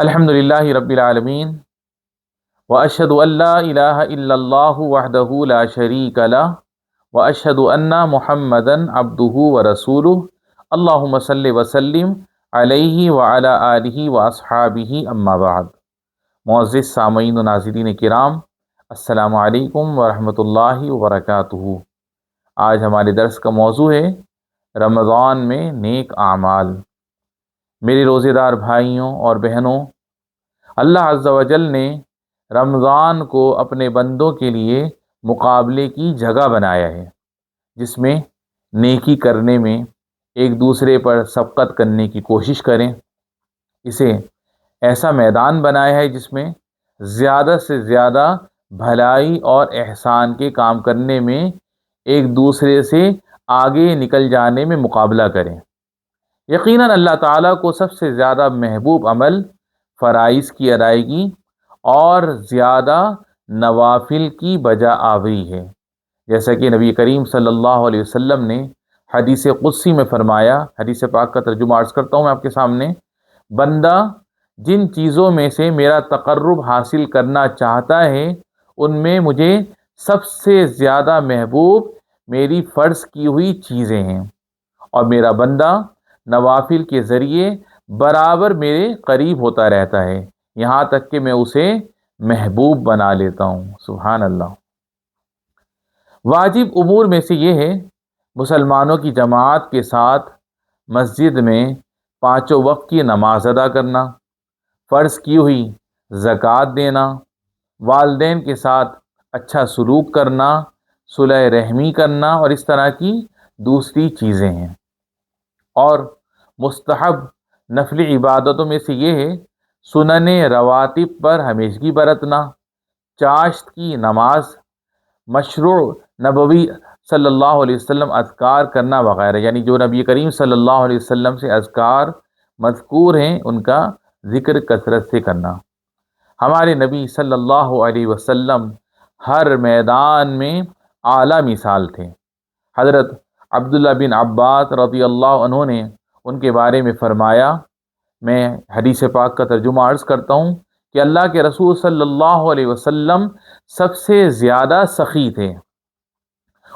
الحمدللہ رب العالمین واشہد ان لا الہ الا اللہ وحدہ لا شریک لہ واشہد ان محمدا عبدہ ورسولہ اللہم صلی وسلم علیہ وعلی آلہ واصحابہ اما بعد۔ معزز سامعین و ناظرین کرام، السلام علیکم ورحمۃ اللہ وبرکاتہ۔ آج ہمارے درس کا موضوع ہے رمضان میں نیک اعمال۔ میرے روزے دار بھائیوں اور بہنوں، اللہ عز و جل نے رمضان کو اپنے بندوں کے لیے مقابلے کی جگہ بنایا ہے، جس میں نیکی کرنے میں ایک دوسرے پر سبقت کرنے کی کوشش کریں۔ اسے ایسا میدان بنایا ہے جس میں زیادہ سے زیادہ بھلائی اور احسان کے کام کرنے میں ایک دوسرے سے آگے نکل جانے میں مقابلہ کریں۔ یقیناً اللہ تعالیٰ کو سب سے زیادہ محبوب عمل فرائض کی ادائیگی اور زیادہ نوافل کی بجا آوری ہے، جیسا کہ نبی کریم صلی اللہ علیہ وسلم نے حدیث قدسی میں فرمایا۔ حدیث پاک کا ترجمہ عرض کرتا ہوں میں آپ کے سامنے۔ بندہ جن چیزوں میں سے میرا تقرب حاصل کرنا چاہتا ہے، ان میں مجھے سب سے زیادہ محبوب میری فرض کی ہوئی چیزیں ہیں، اور میرا بندہ نوافل کے ذریعے برابر میرے قریب ہوتا رہتا ہے، یہاں تک کہ میں اسے محبوب بنا لیتا ہوں۔ سبحان اللہ۔ واجب امور میں سے یہ ہے مسلمانوں کی جماعت کے ساتھ مسجد میں 5 وقت کی نماز ادا کرنا، فرض کی ہوئی زکوٰۃ دینا، والدین کے ساتھ اچھا سلوک کرنا، صلح رحمی کرنا، اور اس طرح کی دوسری چیزیں ہیں۔ اور مستحب نفلی عبادتوں میں سے یہ ہے سنن رواتب پر ہمیشگی برتنا، چاشت کی نماز، مشروع نبوی صلی اللہ علیہ وسلم اذکار کرنا وغیرہ، یعنی جو نبی کریم صلی اللہ علیہ وسلم سے اذکار مذکور ہیں ان کا ذکر کثرت سے کرنا۔ ہمارے نبی صلی اللہ علیہ وسلم ہر میدان میں اعلیٰ مثال تھے۔ حضرت عبداللہ بن عباس رضی اللہ عنہ نے ان کے بارے میں فرمایا، میں حدیث پاک کا ترجمہ عرض کرتا ہوں کہ اللہ کے رسول صلی اللہ علیہ وسلم سب سے زیادہ سخی تھے،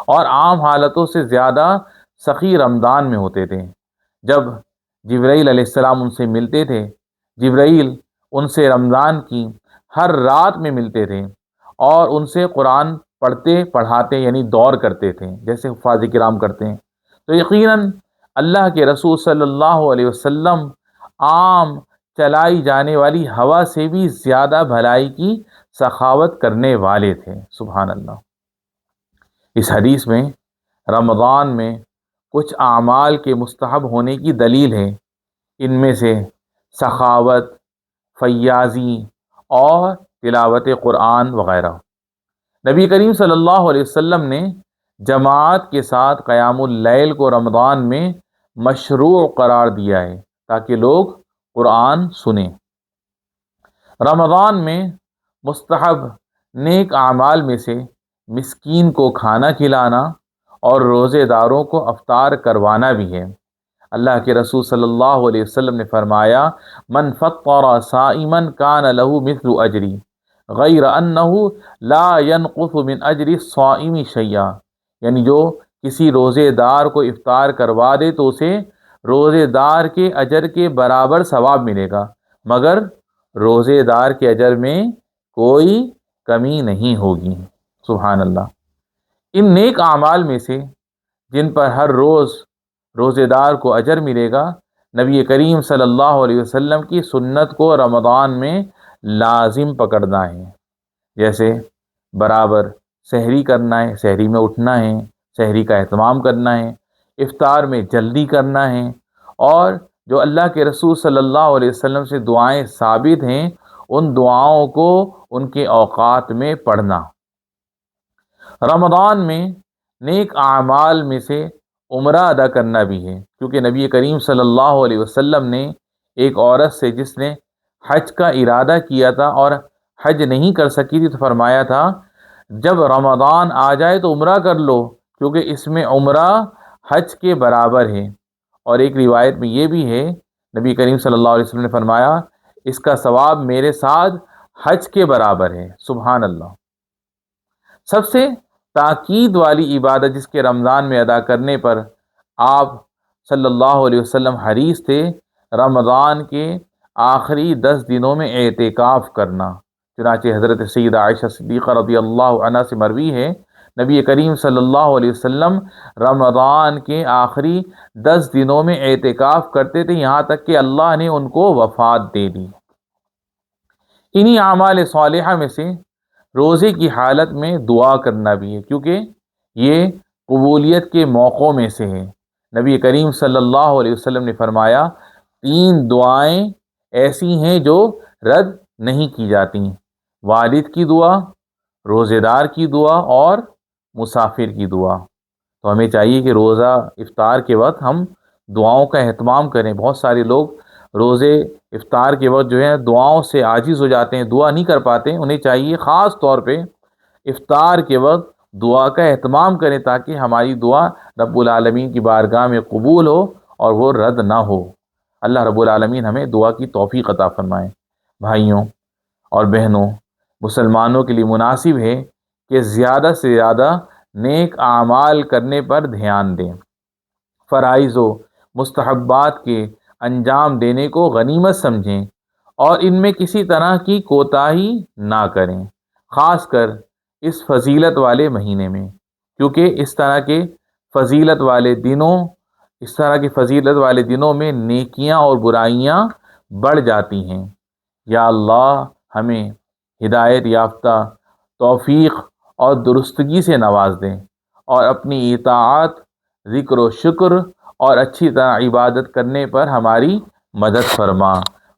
اور عام حالتوں سے زیادہ سخی رمضان میں ہوتے تھے۔ جب جبرائیل علیہ السلام ان سے ملتے تھے، جبرائیل ان سے رمضان کی ہر رات میں ملتے تھے اور ان سے قرآن پڑھاتے یعنی دور کرتے تھے، جیسے حفاظ کرام کرتے ہیں۔ تو یقیناً اللہ کے رسول صلی اللہ علیہ وسلم عام چلائی جانے والی ہوا سے بھی زیادہ بھلائی کی سخاوت کرنے والے تھے۔ سبحان اللہ۔ اس حدیث میں رمضان میں کچھ اعمال کے مستحب ہونے کی دلیل ہے، ان میں سے سخاوت، فیاضی اور تلاوت قرآن وغیرہ۔ نبی کریم صلی اللہ علیہ وسلم نے جماعت کے ساتھ قیام اللیل کو رمضان میں مشروع قرار دیا ہے تاکہ لوگ قرآن سنیں۔ رمضان میں مستحب نیک اعمال میں سے مسکین کو کھانا کھلانا اور روزے داروں کو افطار کروانا بھی ہے۔ اللہ کے رسول صلی اللہ علیہ وسلم نے فرمایا، من فطر صائما کان له مثل اجری غیر انہ لا ينقص من اجر الصائم شیئا، یعنی جو کسی روزے دار کو افطار کروا دے تو اسے روزے دار کے اجر کے برابر ثواب ملے گا، مگر روزے دار کے اجر میں کوئی کمی نہیں ہوگی۔ سبحان اللہ۔ ان نیک اعمال میں سے جن پر ہر روز روزے دار کو اجر ملے گا، نبی کریم صلی اللہ علیہ وسلم کی سنت کو رمضان میں لازم پکڑنا ہے، جیسے برابر سحری کرنا ہے، سحری میں اٹھنا ہے، سحری کا اہتمام کرنا ہے، افطار میں جلدی کرنا ہے، اور جو اللہ کے رسول صلی اللہ علیہ وسلم سے دعائیں ثابت ہیں ان دعاؤں کو ان کے اوقات میں پڑھنا۔ رمضان میں نیک اعمال میں سے عمرہ ادا کرنا بھی ہے، کیونکہ نبی کریم صلی اللہ علیہ وسلم نے ایک عورت سے جس نے حج کا ارادہ کیا تھا اور حج نہیں کر سکی تھی تو فرمایا تھا، جب رمضان آ جائے تو عمرہ کر لو، کیونکہ اس میں عمرہ حج کے برابر ہے۔ اور ایک روایت میں یہ بھی ہے، نبی کریم صلی اللہ علیہ وسلم نے فرمایا، اس کا ثواب میرے ساتھ حج کے برابر ہے۔ سبحان اللہ۔ سب سے تاکید والی عبادت جس کے رمضان میں ادا کرنے پر آپ صلی اللہ علیہ وسلم حریص تھے، رمضان کے آخری 10 دنوں میں اعتکاف کرنا۔ چنانچہ حضرت سیدہ عائشہ صدیقہ رضی اللہ عنہ سے مروی ہے، نبی کریم صلی اللہ علیہ وسلم رمضان کے آخری 10 دنوں میں اعتکاف کرتے تھے، یہاں تک کہ اللہ نے ان کو وفات دے دی۔ انہی اعمال صالحہ میں سے روزے کی حالت میں دعا کرنا بھی ہے، کیونکہ یہ قبولیت کے موقعوں میں سے ہے۔ نبی کریم صلی اللہ علیہ وسلم نے فرمایا 3 دعائیں ایسی ہیں جو رد نہیں کی جاتی: والد کی دعا، روزے دار کی دعا اور مسافر کی دعا۔ تو ہمیں چاہیے کہ روزہ افطار کے وقت ہم دعاؤں کا اہتمام کریں۔ بہت سارے لوگ روزے افطار کے وقت جو ہے دعاؤں سے عاجز ہو جاتے ہیں، دعا نہیں کر پاتے۔ انہیں چاہیے خاص طور پہ افطار کے وقت دعا کا اہتمام کریں تاکہ ہماری دعا رب العالمین کی بارگاہ میں قبول ہو اور وہ رد نہ ہو۔ اللہ رب العالمین ہمیں دعا کی توفیق عطا فرمائے۔ بھائیوں اور بہنوں، مسلمانوں کے لیے مناسب ہے کہ زیادہ سے زیادہ نیک اعمال کرنے پر دھیان دیں، فرائض و مستحبات کے انجام دینے کو غنیمت سمجھیں اور ان میں کسی طرح کی کوتاہی نہ کریں، خاص کر اس فضیلت والے مہینے میں، کیونکہ اس طرح کے فضیلت والے دنوں میں نیکیاں اور برائیاں بڑھ جاتی ہیں۔ یا اللہ ہمیں ہدایت یافتہ، توفیق اور درستگی سے نواز دیں اور اپنی اطاعت، ذکر و شکر اور اچھی طرح عبادت کرنے پر ہماری مدد فرما۔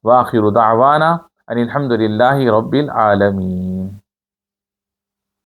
وآخر دعوانا ان الحمد للہ رب العالمین۔